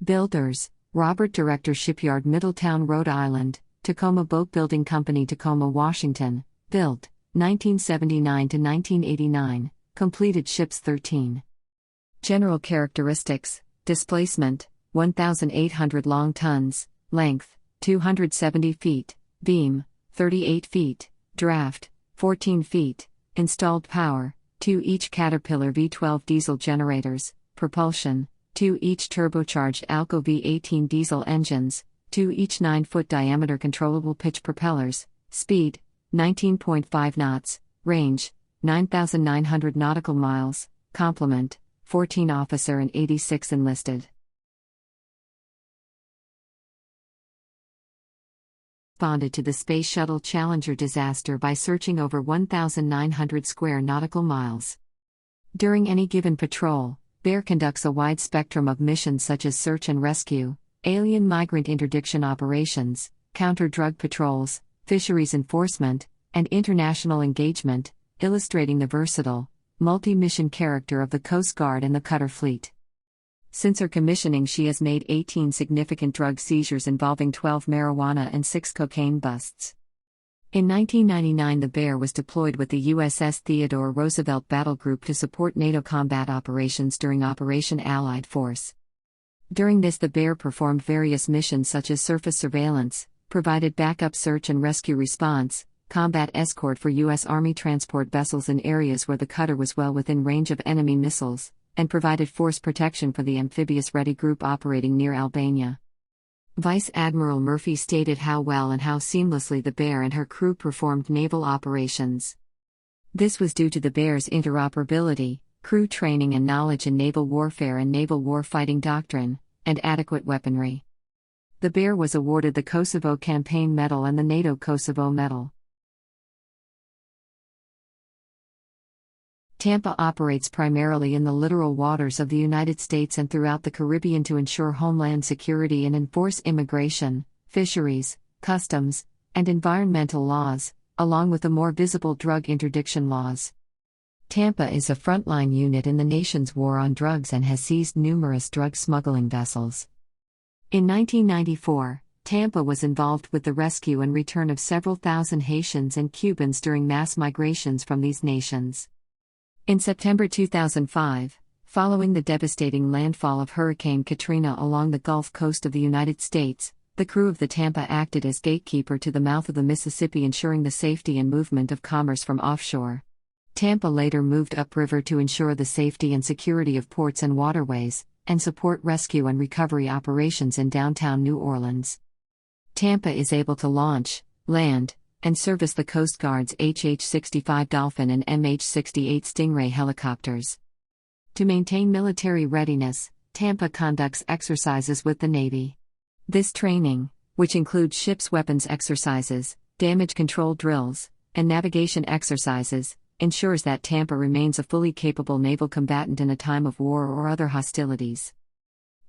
Builders: Robert Director Shipyard, Middletown, Rhode Island. Tahoma Boat Building Company, Tacoma, Washington. Built 1979 to 1989. Completed ships 13. General characteristics: displacement 1,800 long tons, length 270 feet, beam 38 feet, draft 14 feet, installed power 2 each Caterpillar V12 diesel generators, propulsion 2 each turbocharged Alco V18 diesel engines, 2 each 9-foot diameter controllable pitch propellers, speed 19.5 knots, range 9,900 nautical miles, complement 14 officer and 86 enlisted. Responded to the Space Shuttle Challenger disaster by searching over 1,900 square nautical miles. During any given patrol, BEAR conducts a wide spectrum of missions such as search and rescue, alien migrant interdiction operations, counter-drug patrols, fisheries enforcement, and international engagement, illustrating the versatile, multi-mission character of the Coast Guard and the cutter fleet. Since her commissioning, she has made 18 significant drug seizures involving 12 marijuana and 6 cocaine busts. In 1999, the BEAR was deployed with the USS Theodore Roosevelt Battle Group to support NATO combat operations during Operation Allied Force. During this, the BEAR performed various missions such as surface surveillance, provided backup search and rescue response, combat escort for U.S. Army transport vessels in areas where the cutter was well within range of enemy missiles, and provided force protection for the amphibious Ready Group operating near Albania. Vice Admiral Murphy stated how well and how seamlessly the BEAR and her crew performed naval operations. This was due to the BEAR's interoperability, crew training and knowledge in naval warfare and naval warfighting doctrine, and adequate weaponry. The BEAR was awarded the Kosovo Campaign Medal and the NATO Kosovo Medal. Tampa operates primarily in the littoral waters of the United States and throughout the Caribbean to ensure homeland security and enforce immigration, fisheries, customs, and environmental laws, along with the more visible drug interdiction laws. Tampa is a frontline unit in the nation's war on drugs and has seized numerous drug smuggling vessels. In 1994, Tampa was involved with the rescue and return of several thousand Haitians and Cubans during mass migrations from these nations. In September 2005, following the devastating landfall of Hurricane Katrina along the Gulf Coast of the United States, the crew of the Tampa acted as gatekeeper to the mouth of the Mississippi, ensuring the safety and movement of commerce from offshore. Tampa later moved upriver to ensure the safety and security of ports and waterways, and support rescue and recovery operations in downtown New Orleans. Tampa is able to launch, land, and service the Coast Guard's HH-65 Dolphin and MH-68 Stingray helicopters. To maintain military readiness, Tampa conducts exercises with the Navy. This training, which includes ships' weapons exercises, damage control drills, and navigation exercises, ensures that Tampa remains a fully capable naval combatant in a time of war or other hostilities.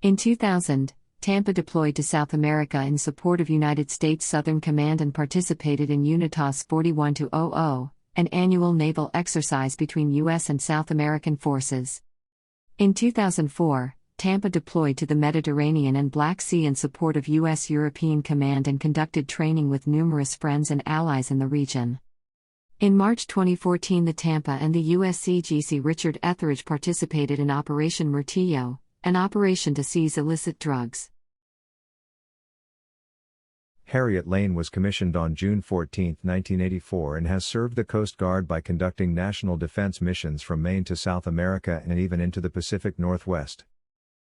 In 2000, Tampa deployed to South America in support of United States Southern Command and participated in UNITAS 41-00, an annual naval exercise between U.S. and South American forces. In 2004, Tampa deployed to the Mediterranean and Black Sea in support of U.S. European Command and conducted training with numerous friends and allies in the region. In March 2014, the Tampa and the USCGC Richard Etheridge participated in Operation Murtillo, an operation to seize illicit drugs. Harriet Lane was commissioned on June 14, 1984 and has served the Coast Guard by conducting national defense missions from Maine to South America and even into the Pacific Northwest.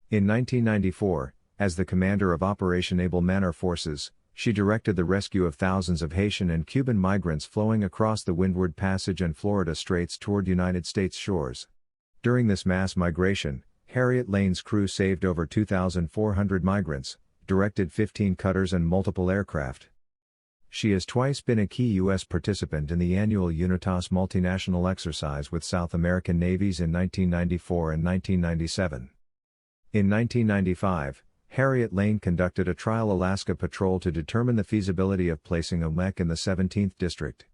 In 1994, as the commander of Operation Able Manor Forces, she directed the rescue of thousands of Haitian and Cuban migrants flowing across the Windward Passage and Florida Straits toward United States shores. During this mass migration, Harriet Lane's crew saved over 2,400 migrants, directed 15 cutters and multiple aircraft. She has twice been a key U.S. participant in the annual UNITAS multinational exercise with South American navies in 1994 and 1997. In 1995, Harriet Lane conducted a trial Alaska patrol to determine the feasibility of placing a WMEC in the 17th District.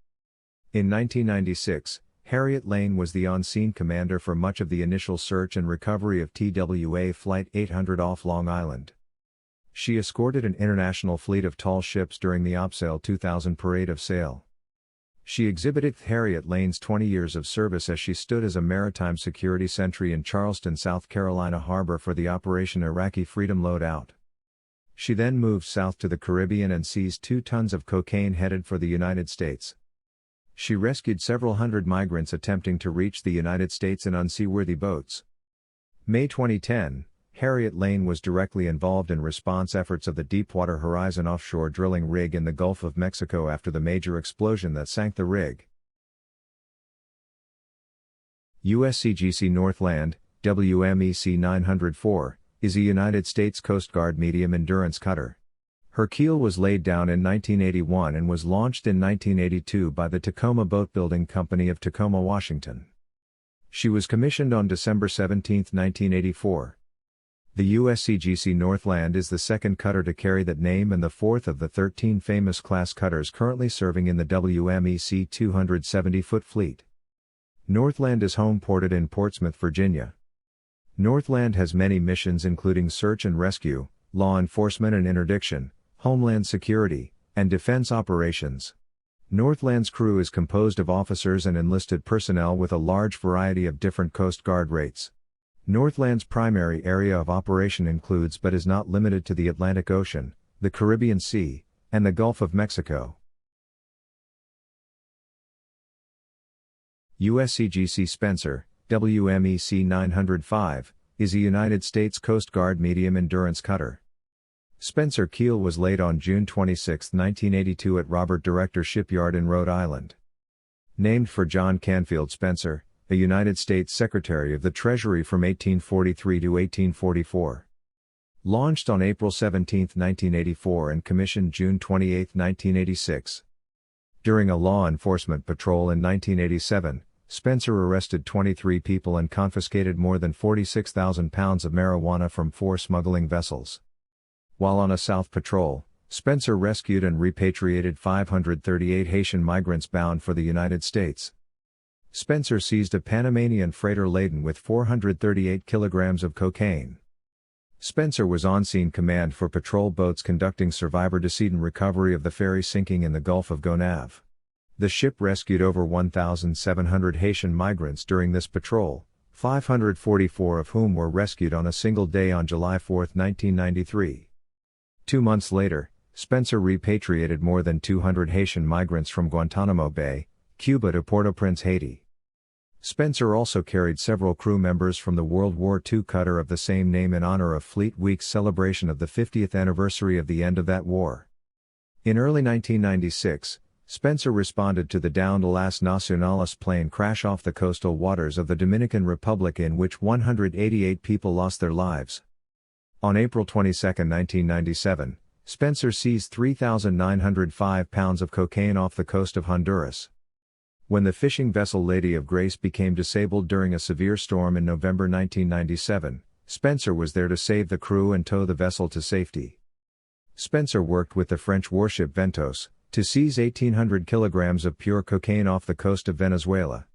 In 1996, Harriet Lane was the on-scene commander for much of the initial search and recovery of TWA Flight 800 off Long Island. She escorted an international fleet of tall ships during the OPSAIL 2000 Parade of Sail. She exhibited Harriet Lane's 20 years of service as she stood as a maritime security sentry in Charleston, South Carolina harbor for the Operation Iraqi Freedom Loadout. She then moved south to the Caribbean and seized 2 tons of cocaine headed for the United States. She rescued several hundred migrants attempting to reach the United States in unseaworthy boats. May 2010, Harriet Lane was directly involved in response efforts of the Deepwater Horizon offshore drilling rig in the Gulf of Mexico after the major explosion that sank the rig. USCGC Northland, WMEC 904, is a United States Coast Guard medium endurance cutter. Her keel was laid down in 1981 and was launched in 1982 by the Tahoma Boatbuilding Company of Tacoma, Washington. She was commissioned on December 17, 1984. The USCGC Northland is the second cutter to carry that name and the fourth of the 13 famous class cutters currently serving in the WMEC 270-foot fleet. Northland is home-ported in Portsmouth, Virginia. Northland has many missions including search and rescue, law enforcement and interdiction, homeland security, and defense operations. Northland's crew is composed of officers and enlisted personnel with a large variety of different Coast Guard rates. Northland's primary area of operation includes but is not limited to the Atlantic Ocean, the Caribbean Sea, and the Gulf of Mexico. USCGC Spencer, WMEC 905, is a United States Coast Guard medium endurance cutter. Spencer keel was laid on June 26, 1982 at Robert Director Shipyard in Rhode Island. Named for John Canfield Spencer, a United States Secretary of the Treasury from 1843 to 1844. Launched on April 17, 1984 and commissioned June 28, 1986. During a law enforcement patrol in 1987, Spencer arrested 23 people and confiscated more than 46,000 pounds of marijuana from 4 smuggling vessels. While on a South patrol, Spencer rescued and repatriated 538 Haitian migrants bound for the United States. Spencer seized a Panamanian freighter laden with 438 kilograms of cocaine. Spencer was on-scene command for patrol boats conducting survivor decedent recovery of the ferry sinking in the Gulf of Gonave. The ship rescued over 1,700 Haitian migrants during this patrol, 544 of whom were rescued on a single day on July 4, 1993. 2 months later, Spencer repatriated more than 200 Haitian migrants from Guantanamo Bay, Cuba to Port-au-Prince, Haiti. Spencer also carried several crew members from the World War II cutter of the same name in honor of Fleet Week's celebration of the 50th anniversary of the end of that war. In early 1996, Spencer responded to the downed Las Nacionales plane crash off the coastal waters of the Dominican Republic in which 188 people lost their lives. On April 22, 1997, Spencer seized 3,905 pounds of cocaine off the coast of Honduras. When the fishing vessel Lady of Grace became disabled during a severe storm in November 1997, Spencer was there to save the crew and tow the vessel to safety. Spencer worked with the French warship Ventos to seize 1,800 kilograms of pure cocaine off the coast of Venezuela.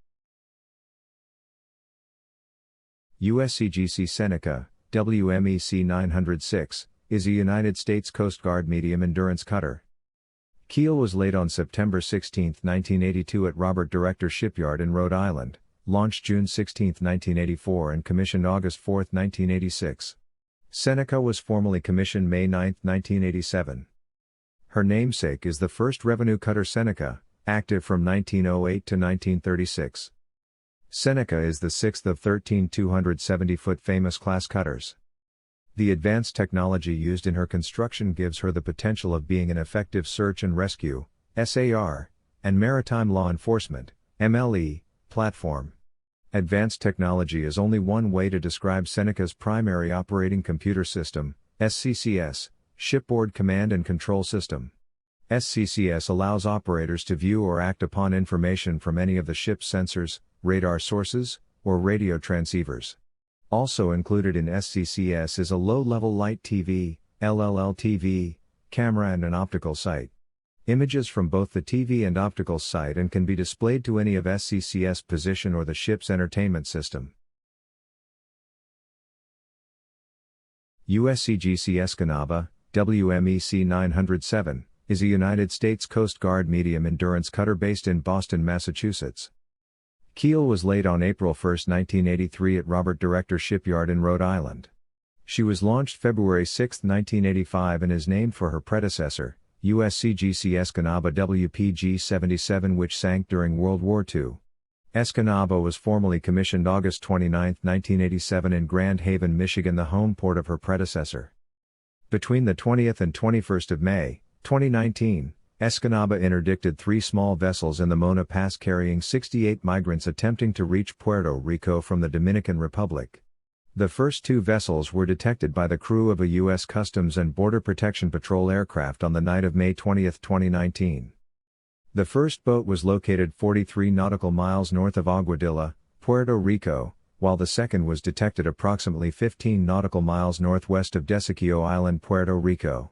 USCGC Seneca, WMEC 906, is a United States Coast Guard medium endurance cutter. Keel was laid on September 16, 1982 at Robert Director Shipyard in Rhode Island, launched June 16, 1984 and commissioned August 4, 1986. Seneca was formally commissioned May 9, 1987. Her namesake is the first revenue cutter Seneca, active from 1908 to 1936. Seneca is the sixth of 13 270-foot famous class cutters. The advanced technology used in her construction gives her the potential of being an effective search and rescue, SAR, and maritime law enforcement, MLE, platform. Advanced technology is only one way to describe Seneca's primary operating computer system, SCCS, Shipboard Command and Control System. SCCS allows operators to view or act upon information from any of the ship's sensors, radar sources, or radio transceivers. Also included in SCCS is a low-level light TV, LLL-TV, camera and an optical sight. Images from both the TV and optical sight and can be displayed to any of SCCS position or the ship's entertainment system. USCGC Escanaba, WMEC 907, is a United States Coast Guard medium-endurance cutter based in Boston, Massachusetts. Keel was laid on April 1, 1983 at Robert Director Shipyard in Rhode Island. She was launched February 6, 1985 and is named for her predecessor, USCGC Escanaba WPG-77, which sank during World War II. Escanaba was formally commissioned August 29, 1987 in Grand Haven, Michigan, the home port of her predecessor. Between the 20th and 21st of May, 2019, Escanaba interdicted 3 small vessels in the Mona Pass carrying 68 migrants attempting to reach Puerto Rico from the Dominican Republic. The first 2 vessels were detected by the crew of a U.S. Customs and Border Protection Patrol aircraft on the night of May 20, 2019. The first boat was located 43 nautical miles north of Aguadilla, Puerto Rico, while the second was detected approximately 15 nautical miles northwest of Desakio Island, Puerto Rico.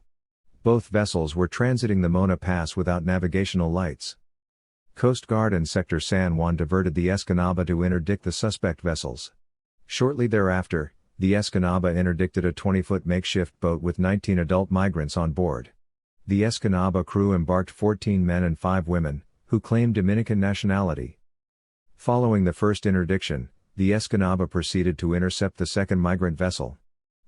Both vessels were transiting the Mona Pass without navigational lights. Coast Guard and Sector San Juan diverted the Escanaba to interdict the suspect vessels. Shortly thereafter, the Escanaba interdicted a 20-foot makeshift boat with 19 adult migrants on board. The Escanaba crew embarked 14 men and 5 women, who claimed Dominican nationality. Following the first interdiction, the Escanaba proceeded to intercept the second migrant vessel.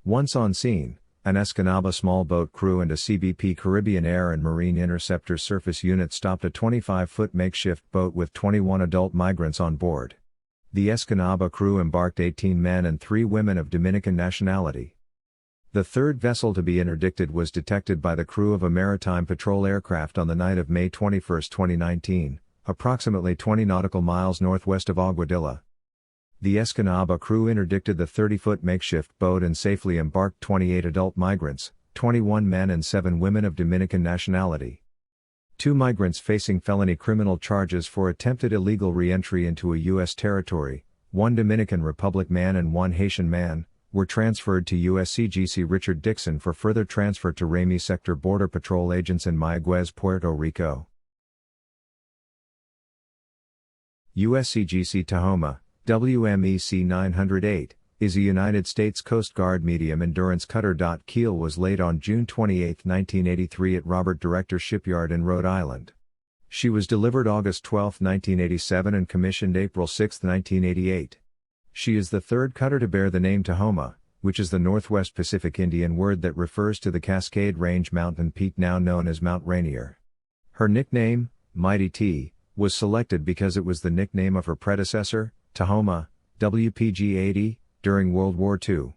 Once on scene, an Escanaba small boat crew and a CBP Caribbean Air and Marine Interceptor surface unit stopped a 25-foot makeshift boat with 21 adult migrants on board. The Escanaba crew embarked 18 men and 3 women of Dominican nationality. The third vessel to be interdicted was detected by the crew of a maritime patrol aircraft on the night of May 21, 2019, approximately 20 nautical miles northwest of Aguadilla. The Escanaba crew interdicted the 30-foot makeshift boat and safely embarked 28 adult migrants, 21 men and 7 women of Dominican nationality. 2 migrants facing felony criminal charges for attempted illegal re-entry into a U.S. territory, 1 Dominican Republic man and 1 Haitian man, were transferred to USCGC Richard Dixon for further transfer to Ramey Sector Border Patrol agents in Mayagüez, Puerto Rico. USCGC Tahoma, WMEC 908, is a United States Coast Guard medium-endurance cutter. Keel was laid on June 28, 1983 at Robert Director Shipyard in Rhode Island. She was delivered August 12, 1987 and commissioned April 6, 1988. She is the third cutter to bear the name Tahoma, which is the Northwest Pacific Indian word that refers to the Cascade Range mountain peak now known as Mount Rainier. Her nickname, Mighty T, was selected because it was the nickname of her predecessor, Tahoma, WPG-80, during World War II.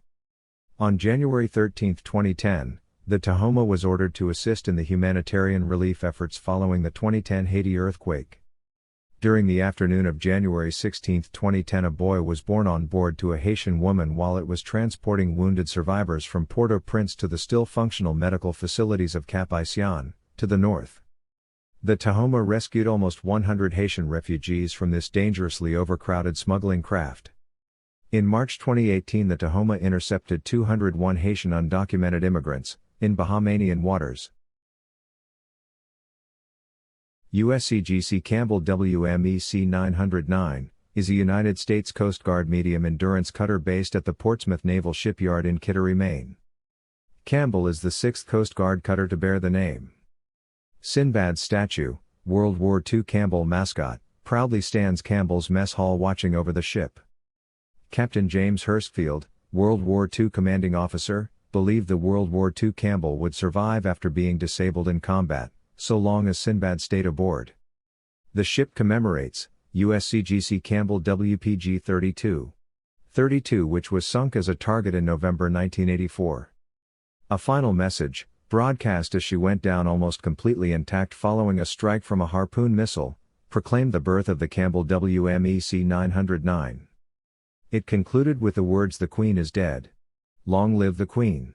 On January 13, 2010, the Tahoma was ordered to assist in the humanitarian relief efforts following the 2010 Haiti earthquake. During the afternoon of January 16, 2010, a boy was born on board to a Haitian woman while it was transporting wounded survivors from Port-au-Prince to the still functional medical facilities of Cap-Haïtien, to the north. The Tahoma rescued almost 100 Haitian refugees from this dangerously overcrowded smuggling craft. In March 2018, the Tahoma intercepted 201 Haitian undocumented immigrants, in Bahamian waters. USCGC Campbell WMEC 909, is a United States Coast Guard medium-endurance cutter based at the Portsmouth Naval Shipyard in Kittery, Maine. Campbell is the 6th Coast Guard cutter to bear the name. Sinbad's statue, World War II Campbell mascot, proudly stands Campbell's mess hall watching over the ship. Captain James Hurstfield, World War II commanding officer, believed the World War II Campbell would survive after being disabled in combat, so long as Sinbad stayed aboard. The ship commemorates USCGC Campbell WPG-32, which was sunk as a target in November 1984. A final message, broadcast as she went down almost completely intact following a strike from a Harpoon missile, proclaimed the birth of the Campbell WMEC 909. It concluded with the words, "The Queen is dead. Long live the Queen,"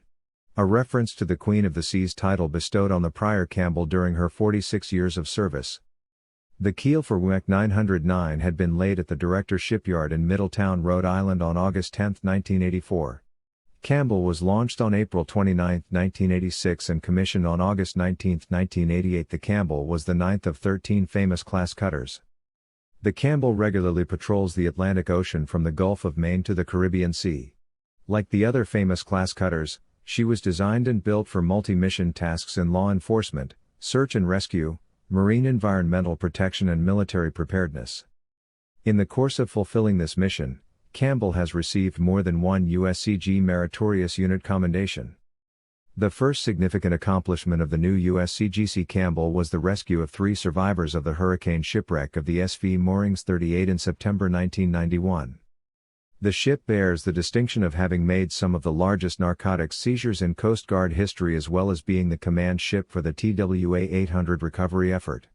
a reference to the Queen of the Seas title bestowed on the prior Campbell during her 46 years of service. The keel for WMEC 909 had been laid at the Director Shipyard in Middletown, Rhode Island on August 10, 1984. Campbell was launched on April 29, 1986 and commissioned on August 19, 1988. The Campbell was the 9th of 13 famous class cutters. The Campbell regularly patrols the Atlantic Ocean from the Gulf of Maine to the Caribbean Sea. Like the other famous class cutters, She was designed and built for multi-mission tasks in law enforcement, search and rescue, marine environmental protection and military preparedness. In the course of fulfilling this mission, Campbell has received more than one USCG Meritorious Unit Commendation. The first significant accomplishment of the new USCGC Campbell was the rescue of 3 survivors of the hurricane shipwreck of the SV Moorings 38 in September 1991. The ship bears the distinction of having made some of the largest narcotics seizures in Coast Guard history, as well as being the command ship for the TWA 800 recovery effort.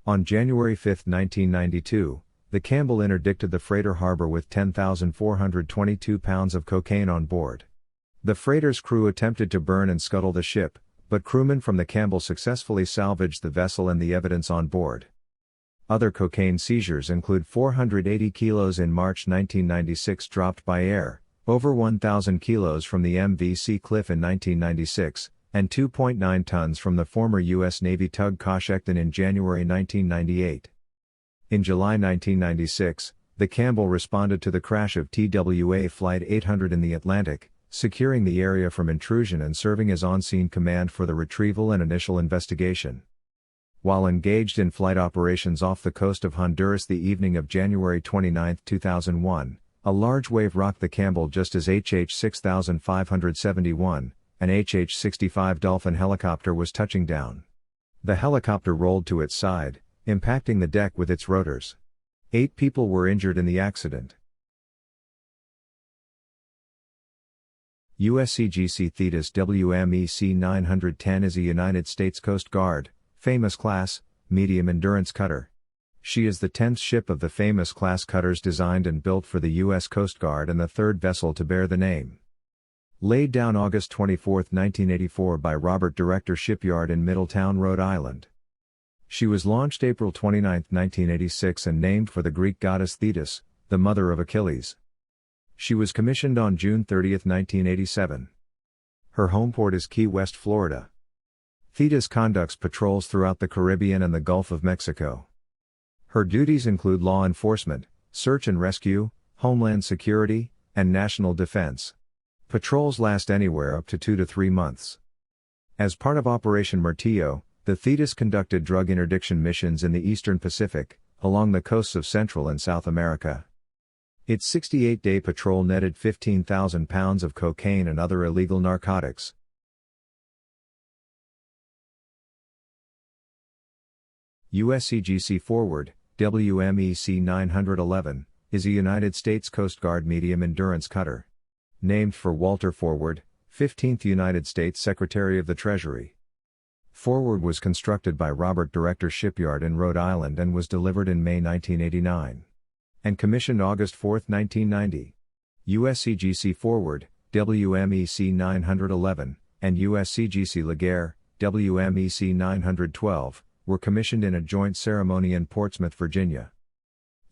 On January 5, 1992, the Campbell interdicted the freighter harbor with 10,422 pounds of cocaine on board. The freighter's crew attempted to burn and scuttle the ship, but crewmen from the Campbell successfully salvaged the vessel and the evidence on board. Other cocaine seizures include 480 kilos in March 1996 dropped by air, over 1,000 kilos from the MV Cliff in 1996, and 2.9 tons from the former U.S. Navy tug Coshecton in January 1998. In July 1996, the Campbell responded to the crash of TWA Flight 800 in the Atlantic, securing the area from intrusion and serving as on-scene command for the retrieval and initial investigation. While engaged in flight operations off the coast of Honduras the evening of January 29, 2001, a large wave rocked the Campbell just as HH 6571, an HH-65 Dolphin helicopter was touching down. The helicopter rolled to its side, impacting the deck with its rotors. 8 people were injured in the accident. USCGC Thetis WMEC 910 is a United States Coast Guard, Famous Class, medium endurance cutter. She is the 10th ship of the Famous Class cutters designed and built for the U.S. Coast Guard and the 3rd vessel to bear the name. Laid down August 24, 1984 by Robert Director Shipyard in Middletown, Rhode Island. She was launched April 29, 1986 and named for the Greek goddess Thetis, the mother of Achilles. She was commissioned on June 30, 1987. Her home port is Key West, Florida. Thetis conducts patrols throughout the Caribbean and the Gulf of Mexico. Her duties include law enforcement, search and rescue, homeland security, and national defense. Patrols last anywhere up to 2 to 3 months. As part of Operation Martillo, the Thetis conducted drug interdiction missions in the Eastern Pacific, along the coasts of Central and South America. Its 68-day patrol netted 15,000 pounds of cocaine and other illegal narcotics. USCGC Forward, WMEC 911, is a United States Coast Guard medium endurance cutter. Named for Walter Forward, 15th United States Secretary of the Treasury. Forward was constructed by Robert Director Shipyard in Rhode Island and was delivered in May 1989. And commissioned August 4, 1990. USCGC Forward, WMEC 911, and USCGC Legare, WMEC 912, were commissioned in a joint ceremony in Portsmouth, Virginia.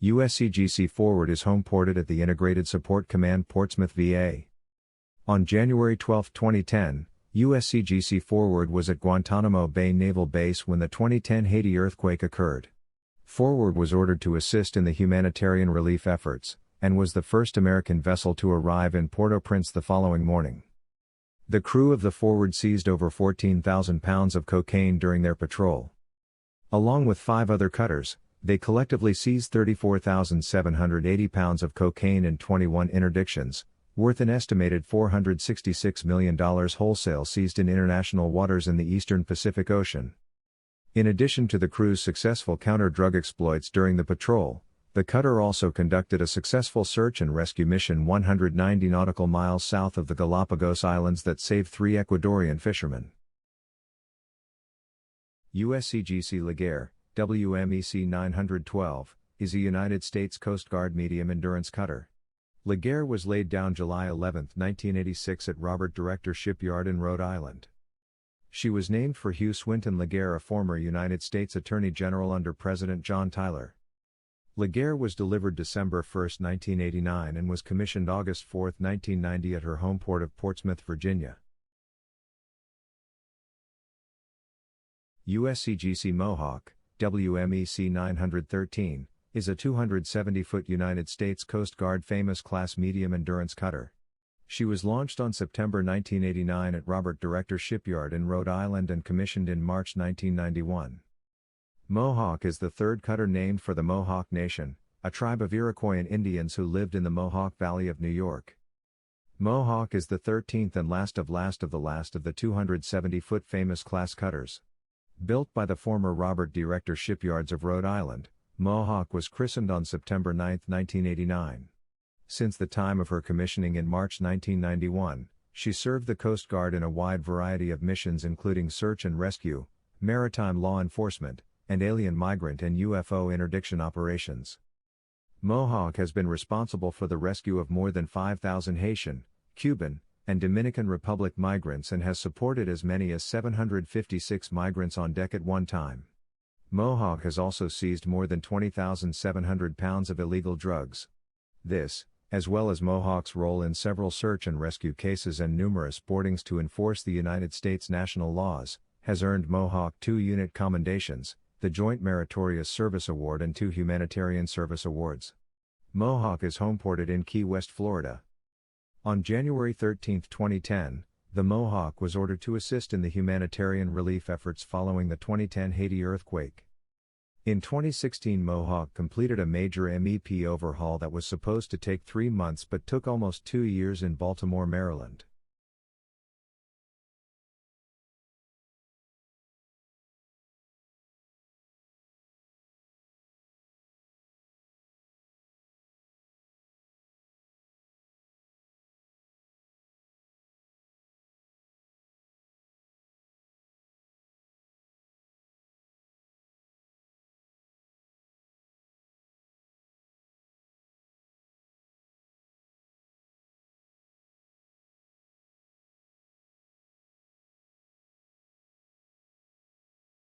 USCGC Forward is home-ported at the Integrated Support Command, Portsmouth, VA. On January 12, 2010, USCGC Forward was at Guantanamo Bay Naval Base when the 2010 Haiti earthquake occurred. Forward was ordered to assist in the humanitarian relief efforts, and was the first American vessel to arrive in Port-au-Prince the following morning. The crew of the Forward seized over 14,000 pounds of cocaine during their patrol. Along with 5 other cutters, they collectively seized 34,780 pounds of cocaine in 21 interdictions, worth an estimated $466 million wholesale seized in international waters in the eastern Pacific Ocean. In addition to the crew's successful counter-drug exploits during the patrol, the cutter also conducted a successful search and rescue mission 190 nautical miles south of the Galapagos Islands that saved 3 Ecuadorian fishermen. USCGC Legare, WMEC 912, is a United States Coast Guard medium endurance cutter. Legare was laid down July 11, 1986 at Robert Director Shipyard in Rhode Island. She was named for Hugh Swinton Legare, a former United States Attorney General under President John Tyler. Legare was delivered December 1, 1989 and was commissioned August 4, 1990 at her home port of Portsmouth, Virginia. USCGC Mohawk, WMEC 913, is a 270-foot United States Coast Guard Famous Class medium endurance cutter. She was launched on September 1989 at Robert Director Shipyard in Rhode Island and commissioned in March 1991. Mohawk is the third cutter named for the Mohawk Nation, a tribe of Iroquois Indians who lived in the Mohawk Valley of New York. Mohawk is the 13th and last of the 270-foot famous class cutters. Built by the former Robert Director Shipyards of Rhode Island, Mohawk was christened on September 9, 1989. Since the time of her commissioning in March 1991, she served the Coast Guard in a wide variety of missions including search and rescue, maritime law enforcement, and alien migrant and UFO interdiction operations. Mohawk has been responsible for the rescue of more than 5,000 Haitian, Cuban, and Dominican Republic migrants and has supported as many as 756 migrants on deck at one time. Mohawk has also seized more than 20,700 pounds of illegal drugs. This, as well as Mohawk's role in several search and rescue cases and numerous boardings to enforce the United States national laws, has earned Mohawk 2 unit commendations, the Joint Meritorious Service Award and 2 Humanitarian Service Awards. Mohawk is homeported in Key West, Florida. On January 13, 2010, the Mohawk was ordered to assist in the humanitarian relief efforts following the 2010 Haiti earthquake. In 2016, Mohawk completed a major MEP overhaul that was supposed to take 3 months but took almost 2 years in Baltimore, Maryland.